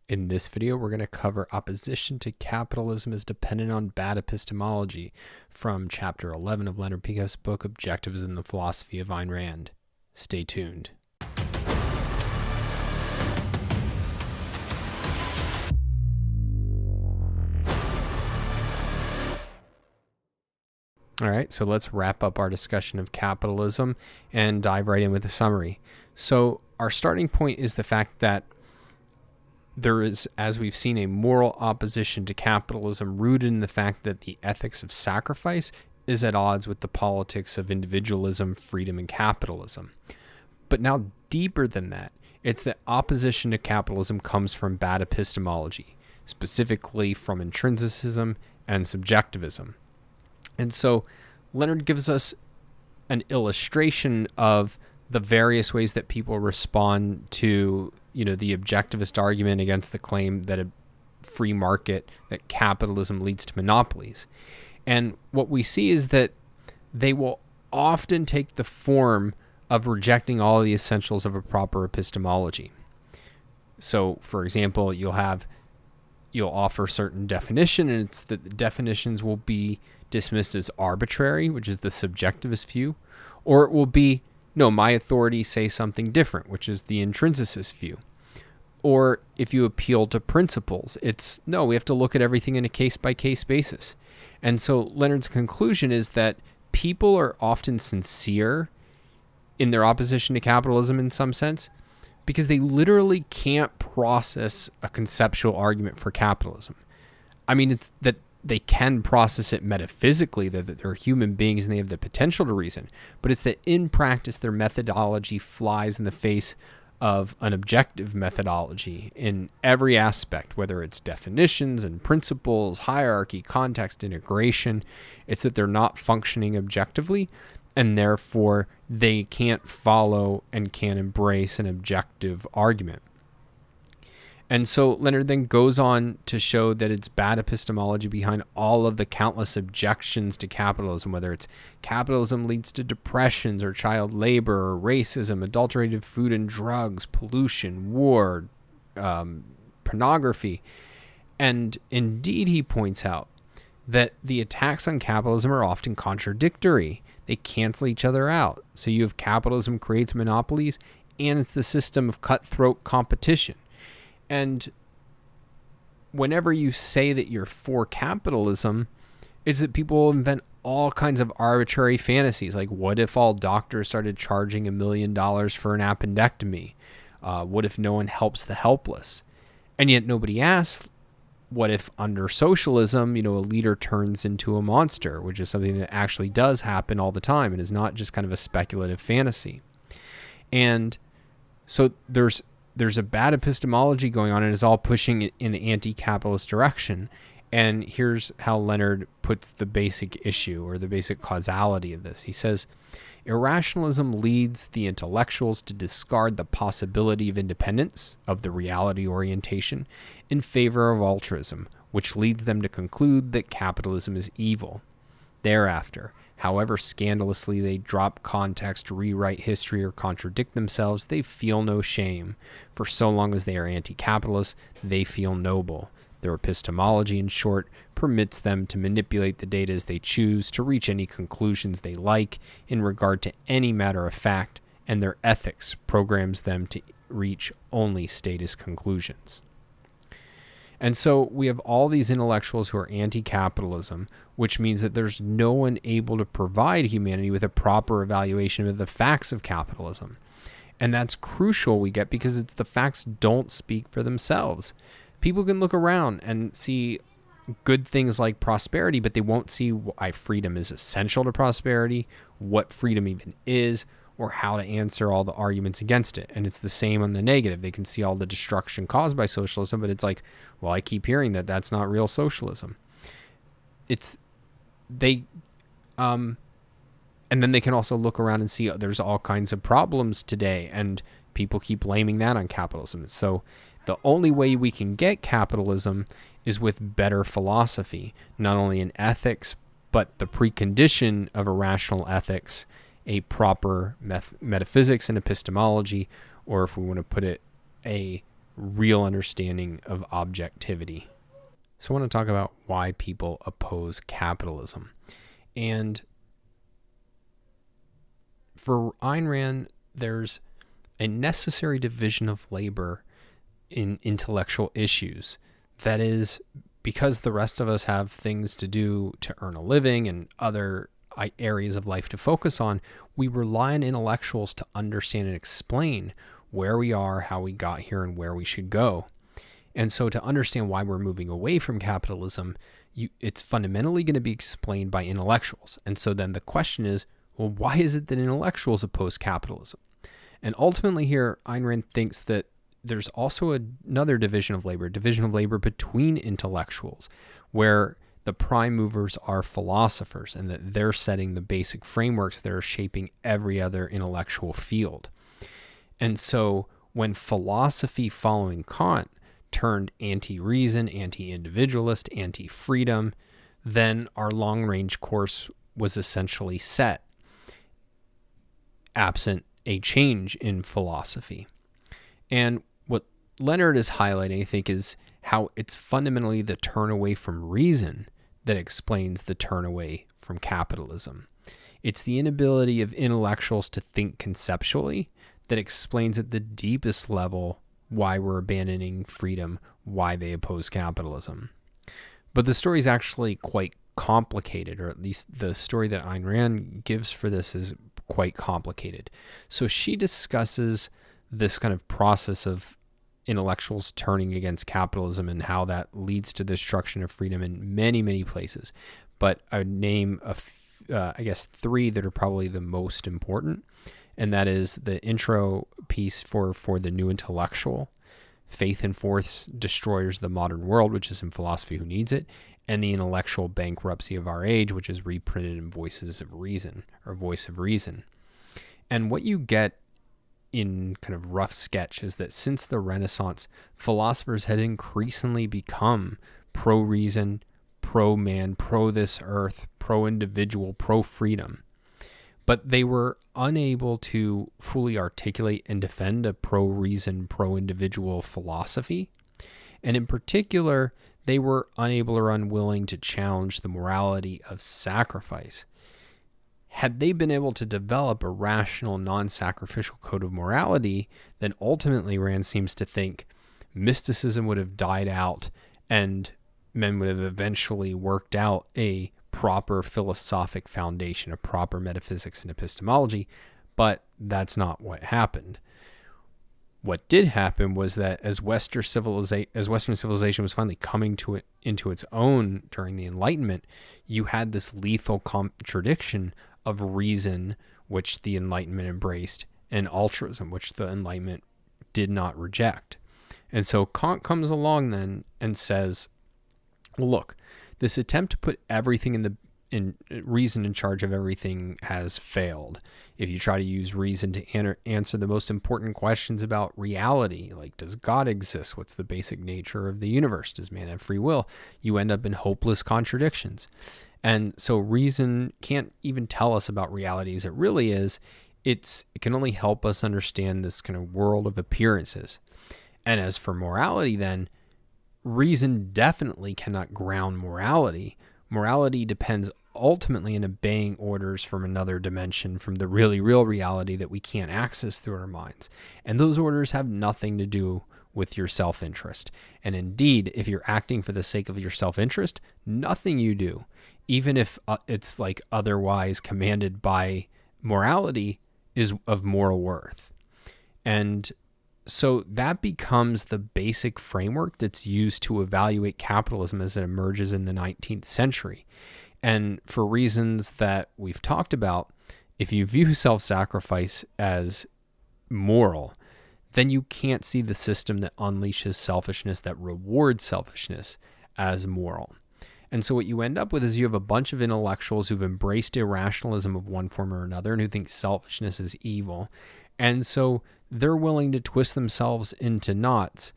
In this video, we're going to cover opposition to capitalism is dependent on bad epistemology from chapter 11 of Leonard Peikoff's book, Objectivism, the Philosophy of Ayn Rand. Stay tuned. All right, so let's wrap up our discussion of capitalism and dive right in with a summary. So our starting point is the fact that there is, as we've seen, a moral opposition to capitalism rooted in the fact that the ethics of sacrifice is at odds with the politics of individualism, freedom, and capitalism. But now deeper than that, it's that opposition to capitalism comes from bad epistemology, specifically from intrinsicism and subjectivism. And so Leonard gives us an illustration of the various ways that people respond to, the objectivist argument against the claim that a free market, that capitalism leads to monopolies. And what we see is that they will often take the form of rejecting all the essentials of a proper epistemology. So, for example, you'll offer certain definition, and it's that the definitions will be dismissed as arbitrary, which is the subjectivist view, or it will be, no, my authorities say something different, which is the intrinsicist view. Or if you appeal to principles, it's, no, we have to look at everything in a case-by-case basis. And so Leonard's conclusion is that people are often sincere in their opposition to capitalism in some sense, because they literally can't process a conceptual argument for capitalism. I mean, it's that they can process it metaphysically, that they're human beings and they have the potential to reason, but it's that in practice their methodology flies in the face of an objective methodology in every aspect, whether it's definitions and principles, hierarchy, context, integration. It's that they're not functioning objectively, and therefore they can't follow and can't embrace an objective argument. And so Leonard then goes on to show that it's bad epistemology behind all of the countless objections to capitalism, whether it's capitalism leads to depressions or child labor or racism, adulterated food and drugs, pollution, war, pornography. And indeed, he points out that the attacks on capitalism are often contradictory. They cancel each other out. So you have capitalism creates monopolies, and it's the system of cutthroat competition. And whenever you say that you're for capitalism, it's that people invent all kinds of arbitrary fantasies. Like, what if all doctors started charging $1 million for an appendectomy? What if no one helps the helpless? And yet nobody asks, what if under socialism, a leader turns into a monster, which is something that actually does happen all the time and is not just kind of a speculative fantasy. And so there's a bad epistemology going on, and it's all pushing it in the anti-capitalist direction. And here's how Leonard puts the basic issue or the basic causality of this. He says, irrationalism leads the intellectuals to discard the possibility of independence, of the reality orientation, in favor of altruism, which leads them to conclude that capitalism is evil. Thereafter, however scandalously they drop context, rewrite history, or contradict themselves, they feel no shame. For so long as they are anti-capitalist, they feel noble. Their epistemology, in short, permits them to manipulate the data as they choose, to reach any conclusions they like in regard to any matter of fact, and their ethics programs them to reach only status conclusions. And so we have all these intellectuals who are anti-capitalism, which means that there's no one able to provide humanity with a proper evaluation of the facts of capitalism. And that's crucial, we get, because it's the facts don't speak for themselves. People can look around and see good things like prosperity, but they won't see why freedom is essential to prosperity, what freedom even is, or how to answer all the arguments against it. And it's the same on the negative. They can see all the destruction caused by socialism, but it's like, well, I keep hearing that that's not real socialism. And then they can also look around and see there's all kinds of problems today, and people keep blaming that on capitalism. So the only way we can get capitalism is with better philosophy, not only in ethics, but the precondition of a rational ethics, a proper metaphysics and epistemology, or if we want to put it, a real understanding of objectivity. So I want to talk about why people oppose capitalism. And for Ayn Rand, there's a necessary division of labor in intellectual issues. That is, because the rest of us have things to do to earn a living and other areas of life to focus on, we rely on intellectuals to understand and explain where we are, how we got here, and where we should go. And so to understand why we're moving away from capitalism, it's fundamentally going to be explained by intellectuals. And so then the question is, well, why is it that intellectuals oppose capitalism? And ultimately here, Ayn Rand thinks that there's also another division of labor between intellectuals, where the prime movers are philosophers and that they're setting the basic frameworks that are shaping every other intellectual field. And so when philosophy following Kant turned anti-reason, anti-individualist, anti-freedom, then our long-range course was essentially set, absent a change in philosophy. And what Leonard is highlighting, I think, is how it's fundamentally the turn away from reason that explains the turn away from capitalism. It's the inability of intellectuals to think conceptually that explains at the deepest level why we're abandoning freedom, why they oppose capitalism. But the story is actually quite complicated, or at least the story that Ayn Rand gives for this is quite complicated. So she discusses this kind of process of intellectuals turning against capitalism and how that leads to the destruction of freedom in many, many places. But I would name, I guess, three that are probably the most important. And that is the intro piece for the new intellectual, Faith in Force Destroyers the Modern World, which is in Philosophy Who Needs It, and the intellectual bankruptcy of our age, which is reprinted in Voices of Reason, or Voice of Reason. And what you get in kind of rough sketch is that since the Renaissance, philosophers had increasingly become pro-reason, pro-man, pro-this earth, pro-individual, pro-freedom. But they were unable to fully articulate and defend a pro-reason, pro-individual philosophy. And in particular, they were unable or unwilling to challenge the morality of sacrifice. Had they been able to develop a rational, non-sacrificial code of morality, then ultimately Rand seems to think mysticism would have died out and men would have eventually worked out a proper philosophic foundation, a proper metaphysics and epistemology, but that's not what happened. What did happen was that as Western civilization was finally coming into its own during the Enlightenment, you had this lethal contradiction of reason, which the Enlightenment embraced, and altruism, which the Enlightenment did not reject. And so Kant comes along then and says, well, look, this attempt to put everything in reason in charge of everything has failed. If you try to use reason to answer the most important questions about reality, like does God exist? What's the basic nature of the universe? Does man have free will? You end up in hopeless contradictions. And so reason can't even tell us about reality as it really is. It can only help us understand this kind of world of appearances. And as for morality, then, reason definitely cannot ground morality. Morality depends ultimately on obeying orders from another dimension, from the really real reality that we can't access through our minds. And those orders have nothing to do with your self-interest. And indeed, if you're acting for the sake of your self-interest, nothing you do, even if it's like otherwise commanded by morality, is of moral worth. And so that becomes the basic framework that's used to evaluate capitalism as it emerges in the 19th century. And for reasons that we've talked about, if you view self-sacrifice as moral, then you can't see the system that unleashes selfishness, that rewards selfishness, as moral. And so what you end up with is you have a bunch of intellectuals who've embraced irrationalism of one form or another and who think selfishness is evil. And so they're willing to twist themselves into knots,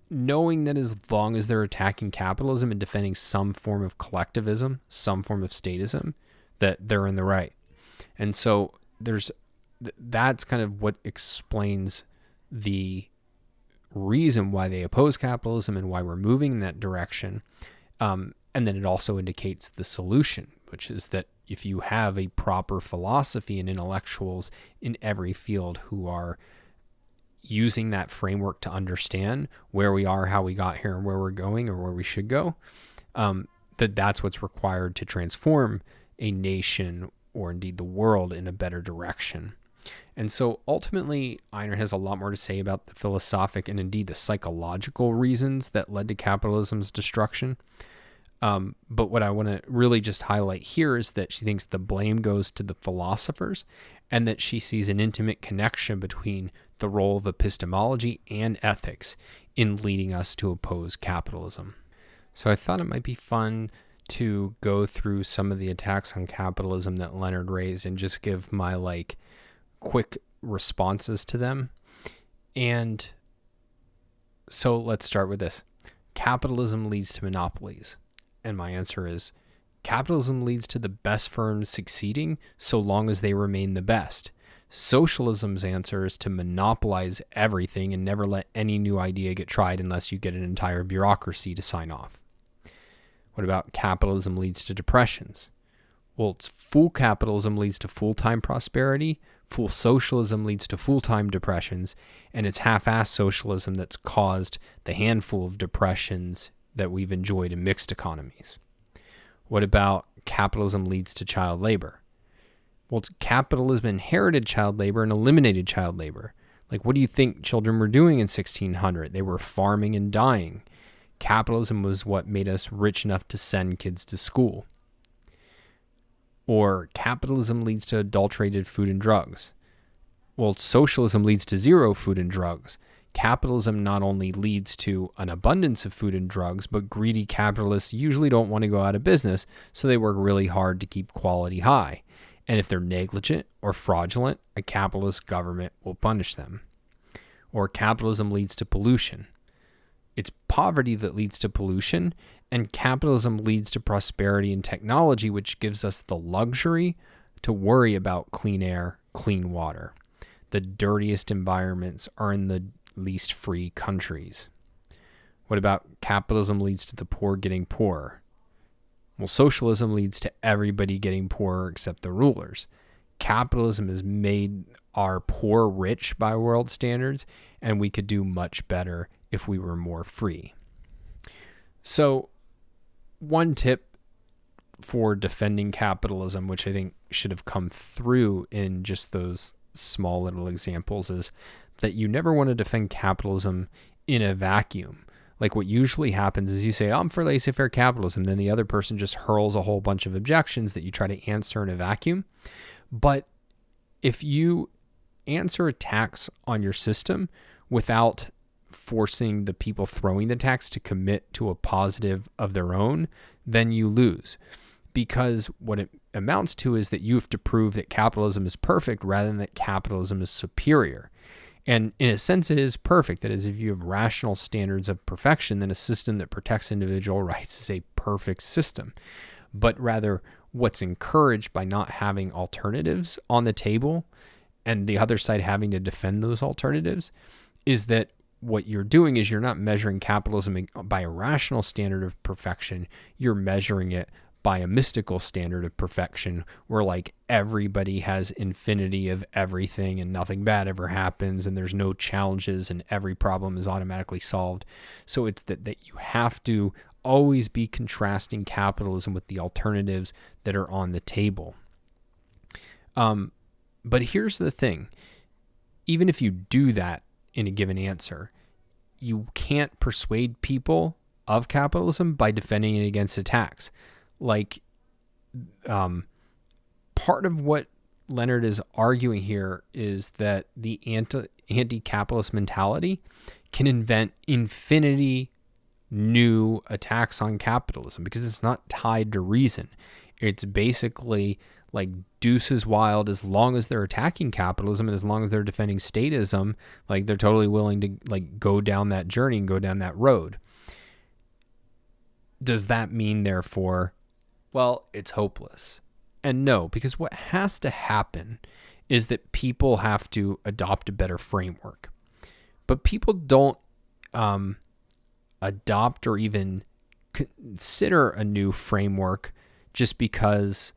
knowing that as long as they're attacking capitalism and defending some form of collectivism, some form of statism, that they're in the right. And so that's kind of what explains the reason why they oppose capitalism and why we're moving in that direction. And then it also indicates the solution, which is that if you have a proper philosophy and intellectuals in every field who are using that framework to understand where we are, how we got here, and where we're going, or where we should go, that's what's required to transform a nation or indeed the world in a better direction. And so ultimately, Ayn Rand has a lot more to say about the philosophic and indeed the psychological reasons that led to capitalism's destruction. But what I want to really just highlight here is that she thinks the blame goes to the philosophers, and that she sees an intimate connection between the role of epistemology and ethics in leading us to oppose capitalism. So I thought it might be fun to go through some of the attacks on capitalism that Leonard raised and just give my quick responses to them. And so let's start with this. Capitalism leads to monopolies. And my answer is, capitalism leads to the best firms succeeding so long as they remain the best. Socialism's answer is to monopolize everything and never let any new idea get tried unless you get an entire bureaucracy to sign off. What about capitalism leads to depressions? Well, it's full capitalism leads to full-time prosperity, full socialism leads to full-time depressions, and it's half-assed socialism that's caused the handful of depressions that we've enjoyed in mixed economies. What about capitalism leads to child labor? Well, it's capitalism inherited child labor and eliminated child labor. What do you think children were doing in 1600? They were farming and dying. Capitalism was what made us rich enough to send kids to school. Or capitalism leads to adulterated food and drugs. Well, socialism leads to zero food and drugs. Capitalism not only leads to an abundance of food and drugs, but greedy capitalists usually don't want to go out of business, so they work really hard to keep quality high. And if they're negligent or fraudulent, a capitalist government will punish them. Or capitalism leads to pollution. It's poverty that leads to pollution, and capitalism leads to prosperity and technology, which gives us the luxury to worry about clean air, clean water. The dirtiest environments are in the least free countries. What about capitalism leads to the poor getting poorer? Well, socialism leads to everybody getting poorer except the rulers. Capitalism has made our poor rich by world standards, and we could do much better if we were more free. So, one tip for defending capitalism, which I think should have come through in just those small little examples, is that you never want to defend capitalism in a vacuum. What usually happens is you say, I'm for laissez-faire capitalism, then the other person just hurls a whole bunch of objections that you try to answer in a vacuum. But if you answer attacks on your system without forcing the people throwing the attacks to commit to a positive of their own, then you lose. Because what it amounts to is that you have to prove that capitalism is perfect rather than that capitalism is superior. And in a sense, it is perfect. That is, if you have rational standards of perfection, then a system that protects individual rights is a perfect system. But rather, what's encouraged by not having alternatives on the table and the other side having to defend those alternatives is that what you're doing is you're not measuring capitalism by a rational standard of perfection. You're measuring it by a mystical standard of perfection where everybody has infinity of everything and nothing bad ever happens and there's no challenges and every problem is automatically solved. So it's that you have to always be contrasting capitalism with the alternatives that are on the table. But here's the thing. Even if you do that in a given answer, you can't persuade people of capitalism by defending it against attacks. Part of what Leonard is arguing here is that the anti-capitalist mentality can invent infinity new attacks on capitalism because it's not tied to reason. It's basically deuces wild as long as they're attacking capitalism and as long as they're defending statism, they're totally willing to go down that journey and go down that road. Does that mean, therefore, well, it's hopeless? And no, because what has to happen is that people have to adopt a better framework. But people don't adopt or even consider a new framework just because,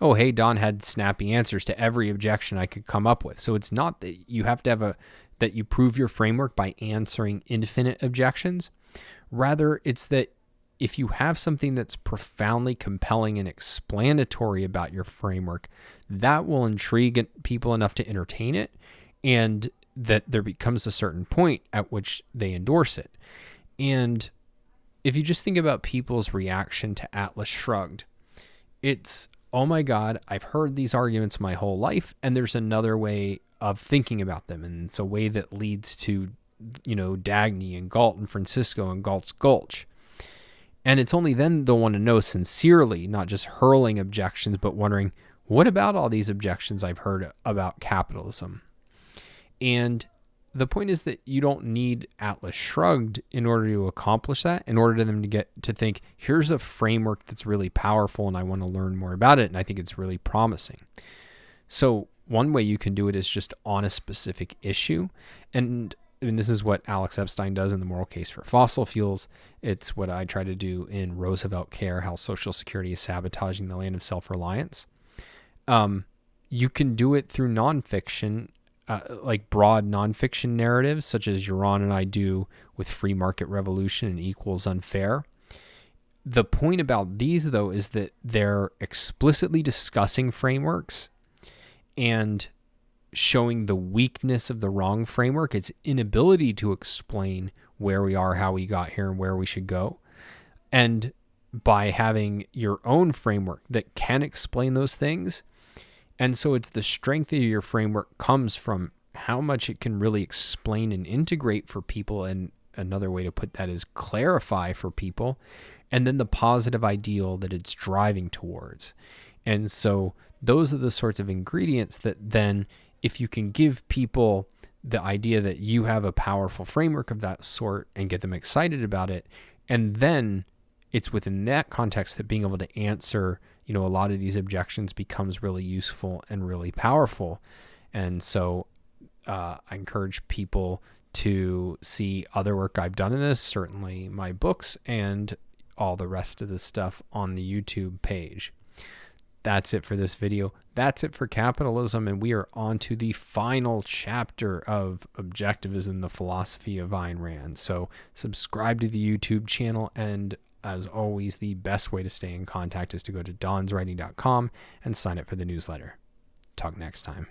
oh, hey, Don had snappy answers to every objection I could come up with. So it's not that you have to have that you prove your framework by answering infinite objections. Rather, it's that if you have something that's profoundly compelling and explanatory about your framework, that will intrigue people enough to entertain it, and that there becomes a certain point at which they endorse it. And if you just think about people's reaction to Atlas Shrugged, it's, oh my God, I've heard these arguments my whole life, and there's another way of thinking about them. And it's a way that leads to, Dagny and Galt and Francisco and Galt's Gulch. And it's only then they'll want to know sincerely, not just hurling objections, but wondering, what about all these objections I've heard about capitalism? And the point is that you don't need Atlas Shrugged in order to accomplish that, in order for them to get to think, here's a framework that's really powerful and I want to learn more about it, and I think it's really promising. So one way you can do it is just on a specific issue. And this is what Alex Epstein does in The Moral Case for Fossil Fuels. It's what I try to do in Roosevelt Care, How Social Security is Sabotaging the Land of Self-Reliance. You can do it through nonfiction, like broad nonfiction narratives, such as Yaron and I do with Free Market Revolution and Equals Unfair. The point about these, though, is that they're explicitly discussing frameworks and showing the weakness of the wrong framework, its inability to explain where we are, how we got here, and where we should go. And by having your own framework that can explain those things. And so it's the strength of your framework comes from how much it can really explain and integrate for people. And another way to put that is clarify for people. And then the positive ideal that it's driving towards. And so those are the sorts of ingredients that then, if you can give people the idea that you have a powerful framework of that sort and get them excited about it, and then it's within that context that being able to answer, a lot of these objections becomes really useful and really powerful. And so I encourage people to see other work I've done in this, certainly my books and all the rest of the stuff on the YouTube page. That's it for this video. That's it for capitalism, and we are on to the final chapter of Objectivism, the Philosophy of Ayn Rand. So subscribe to the YouTube channel, and as always, the best way to stay in contact is to go to donswriting.com and sign up for the newsletter. Talk next time.